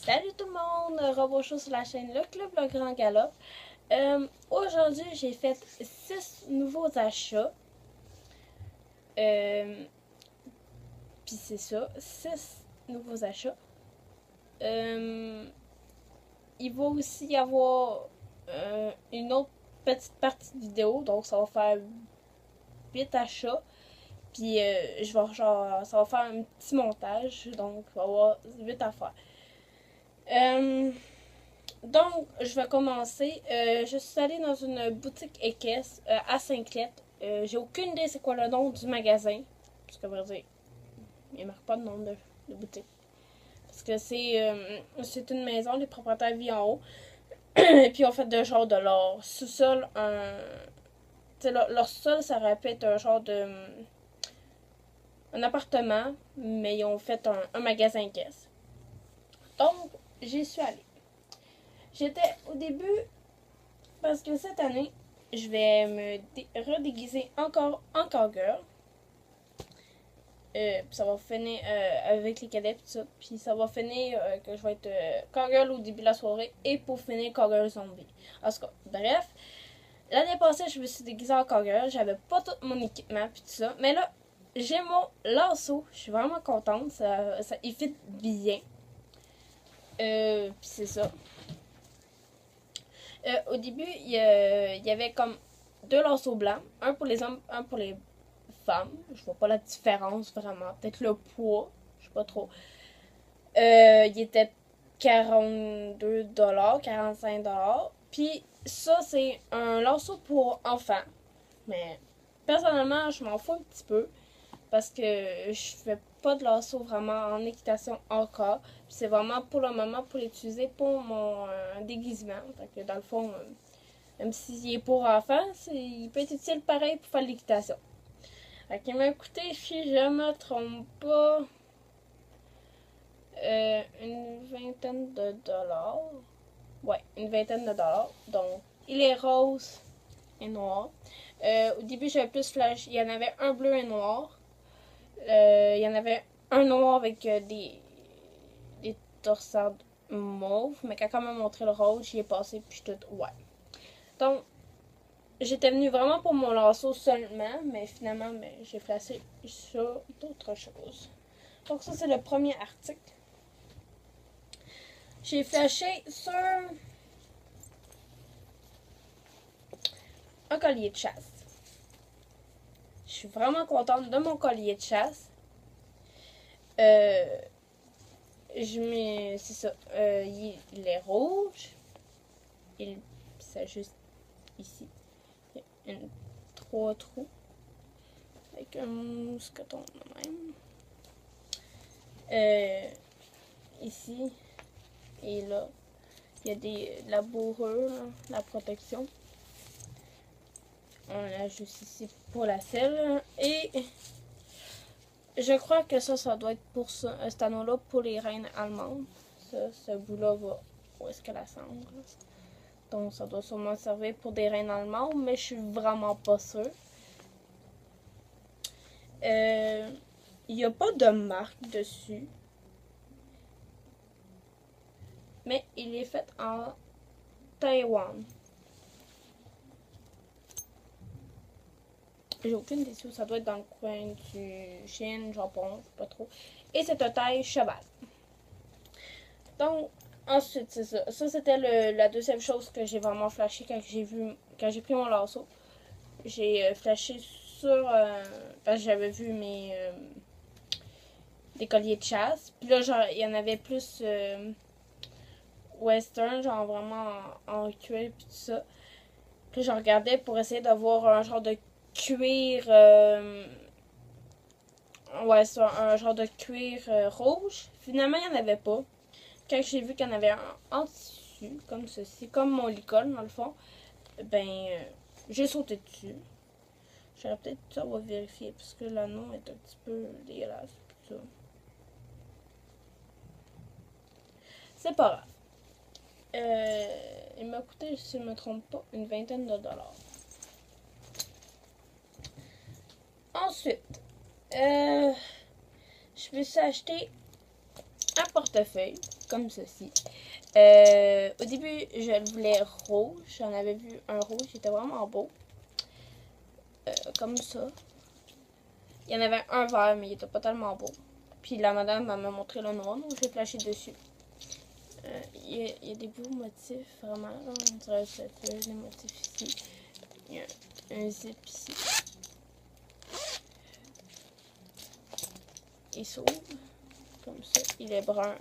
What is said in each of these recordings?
Salut tout le monde, rebonjour sur la chaîne Le Club Le Grand Galop. Aujourd'hui, j'ai fait 6 nouveaux achats. Puis c'est ça, 6 nouveaux achats. Il va aussi y avoir une autre petite partie de vidéo, donc ça va faire 8 achats. Puis je vais ça va faire un petit montage, donc il va y avoir 8 à faire. Donc, je vais commencer. Je suis allée dans une boutique équestre à Saint-Clet. J'ai aucune idée c'est quoi le nom du magasin. Parce que, vrai dire, il ne marque pas de nom de boutique. Parce que c'est une maison, les propriétaires vivent en haut. Et puis, on fait de genre de leur sous-sol leur sol, ça aurait pu être un genre de. Un appartement, mais ils ont fait un magasin équestre. Donc, j'y suis allée. J'étais au début, parce que cette année, je vais me redéguiser encore en cowgirl. Ça va finir avec les cadets et tout ça. Puis ça va finir que je vais être cowgirl au début de la soirée et pour finir cowgirl zombie. En tout cas, bref. L'année passée, je me suis déguisée en cowgirl. J'avais pas tout mon équipement puis tout ça. Mais là, j'ai mon lasso. Je suis vraiment contente. Il fit bien. Puis c'est ça. Au début, il y avait comme 2 lassos blancs, un pour les hommes, un pour les femmes. Je vois pas la différence vraiment. Peut-être le poids, je sais pas trop. Il était 42$, 45$. Puis ça, c'est un lasso pour enfants. Mais personnellement, je m'en fous un petit peu. Parce que je fais pas de lasso vraiment en équitation encore. C'est vraiment pour le moment pour l'utiliser pour mon déguisement. Fait que dans le fond, même s'il est pour enfants, il peut être utile pareil pour faire de l'équitation. Fait qu'il m'a coûté, si je me trompe pas, une vingtaine de dollars. Ouais, une vingtaine de dollars. Donc, il est rose et noir. Au début, j'avais plus flash. Il y en avait un bleu et noir. Il y en avait un noir avec des torsades mauves. Mais quand on m'a montré le rose, j'y ai passé puis tout. Ouais. Donc, j'étais venue vraiment pour mon lasso seulement, mais finalement, j'ai flashé sur d'autres choses. Donc ça, c'est le premier article. J'ai flashé sur un collier de chasse. Je suis vraiment contente de mon collier de chasse. C'est ça. Il est rouge. C'est juste ici. Il y a 3 trous. Avec un mousqueton de même. Ici et là, il y a de la bourrure, la protection. On a juste ici pour la selle. Et je crois que ça doit être pour cet anneau-là pour les reines allemandes. Ce bout-là va où est-ce que la cendre. Donc ça doit sûrement servir pour des reines allemandes, mais je suis vraiment pas sûre. Il n'y a pas de marque dessus. Mais il est fait en Taïwan. J'ai aucune idée où ça doit être dans le coin du Chine, Japon, je sais pas trop. Et c'est un taille cheval. Donc, ensuite, c'est ça. Ça, c'était la deuxième chose que j'ai vraiment flashé quand j'ai pris mon lasso. J'ai flashé sur, parce que j'avais vu des colliers de chasse. Puis là, genre, il y en avait plus western, genre vraiment en cuir puis tout ça. Puis je regardais pour essayer d'avoir un genre de cuir ouais, c'est un genre de cuir rouge. Finalement, il n'y en avait pas. Quand j'ai vu qu'il y en avait un en tissu, comme ceci, comme mon licol dans le fond, ben, j'ai sauté dessus. J'aurais peut-être ça, on va vérifier, parce que l'anneau est un petit peu dégueulasse. Tout ça. C'est pas grave. Il m'a coûté, si je ne me trompe pas, une vingtaine de dollars. Ensuite, je me suis acheté un portefeuille. comme ceci. Au début, je le voulais rouge. J'en avais vu un rouge, il était vraiment beau. Comme ça. Il y en avait un vert, mais il était pas tellement beau. Puis la madame m'a montré le noir, donc j'ai flashé dessus. Il y a des beaux motifs, vraiment. Là, on dirait des motifs ici. Il y a un zip ici. Il s'ouvre comme ça. Il est brun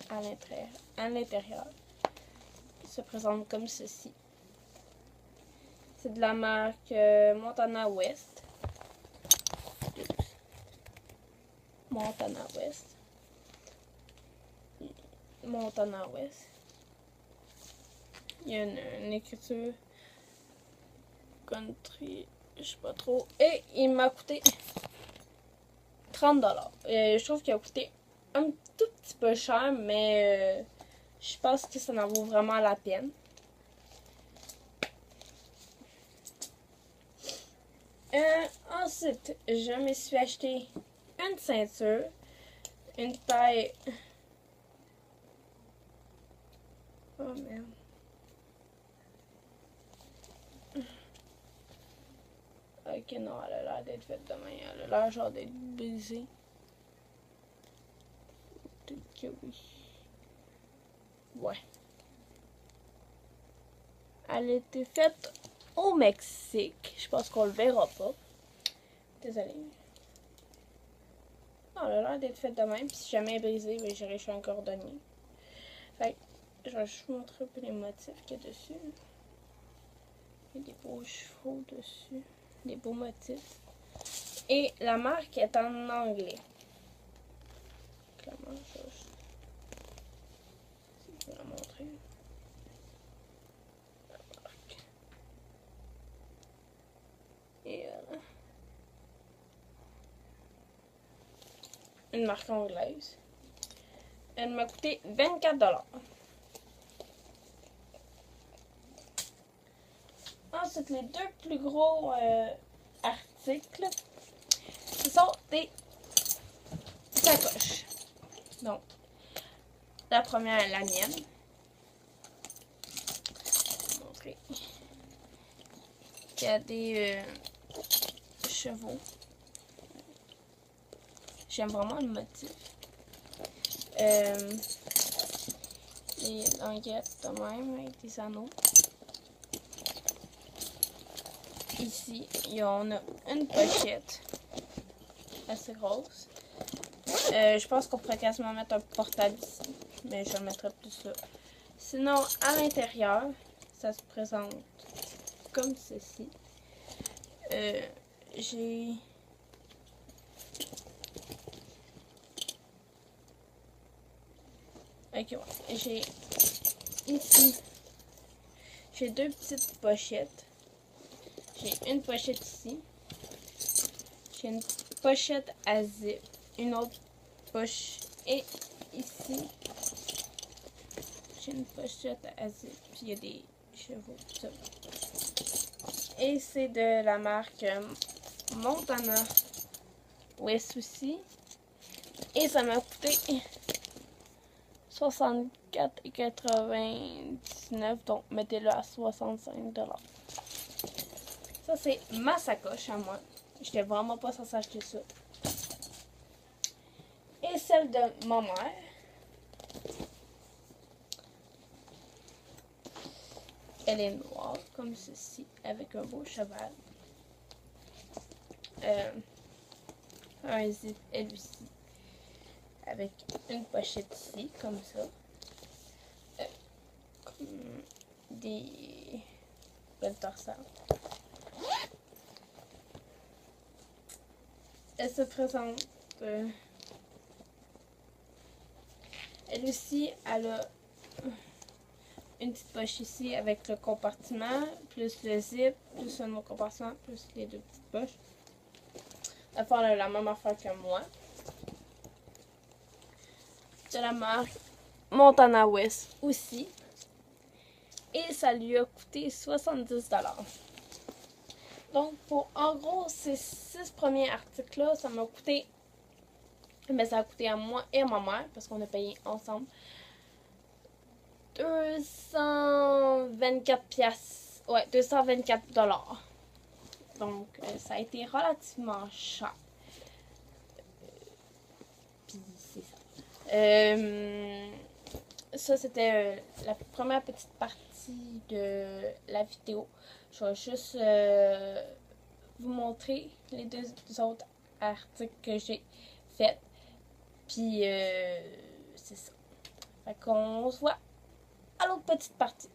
à l'intérieur. Il se présente comme ceci. C'est de la marque Montana West. Montana West. Montana West. Il y a une écriture country, je sais pas trop. Et il m'a coûté 30 $. Je trouve qu'il a coûté un tout petit peu cher, mais je pense que ça en vaut vraiment la peine. Ensuite, je me suis acheté une ceinture, une taille... Oh merde. Ok, non, elle a l'air d'être faite de main. Elle a l'air genre d'être brisée. Peut-être que oui. Ouais. Elle a été faite au Mexique. Je pense qu'on le verra pas. Désolée. Non, elle a l'air d'être faite de même. Puis si jamais elle est brisée, ben, j'irai chez un cordonnier. Fait que je vais juste montrer un peu les motifs qu'il y a dessus. Il y a des beaux chevaux dessus. Des beaux motifs. Et la marque est en anglais. Comment je vais la montrer. La marque. Et voilà. Une marque anglaise. Elle m'a coûté 24 $. Ensuite, les deux plus gros articles, ce sont des sacoches. Donc, la première est la mienne. Je vais vous montrer. Il y a des chevaux. J'aime vraiment le motif. Les languettes de même avec des anneaux. Ici, on a une pochette assez grosse. Je pense qu'on pourrait quasiment mettre un portable ici, mais je le mettrai plus là. Sinon, à l'intérieur, ça se présente comme ceci. J'ai... Ok, ouais. J'ai ici, j'ai deux petites pochettes. J'ai une pochette ici. J'ai une pochette à zip. Une autre poche. Et ici, j'ai une pochette à zip. Puis il y a des chevaux. Tout ça. Et c'est de la marque Montana West aussi. Et ça m'a coûté 64,99 $. Donc mettez-le à 65 $. Ça, c'est ma sacoche à moi. J'étais vraiment pas censée acheter ça. Et celle de ma mère. Elle est noire, comme ceci, avec un beau cheval. Un zip, elle aussi. Avec une pochette ici, comme ça. Comme des belles torsades. Elle se présente. Elle aussi, elle a une petite poche ici avec le compartiment, plus le zip, plus un autre compartiment, plus les deux petites poches. Elle fait la même affaire que moi. De la marque Montana West aussi. Et ça lui a coûté 70 $. Donc, en gros, ces 6 premiers articles-là, ça m'a coûté... Mais ça a coûté à moi et à ma mère, parce qu'on a payé ensemble, 224 pièces. Ouais, 224 $. Donc, ça a été relativement cher. Puis, c'est ça. Ça, c'était la première petite partie de la vidéo. Je vais juste vous montrer les deux autres articles que j'ai faits. Puis, c'est ça. Fait qu'on se voit à l'autre petite partie.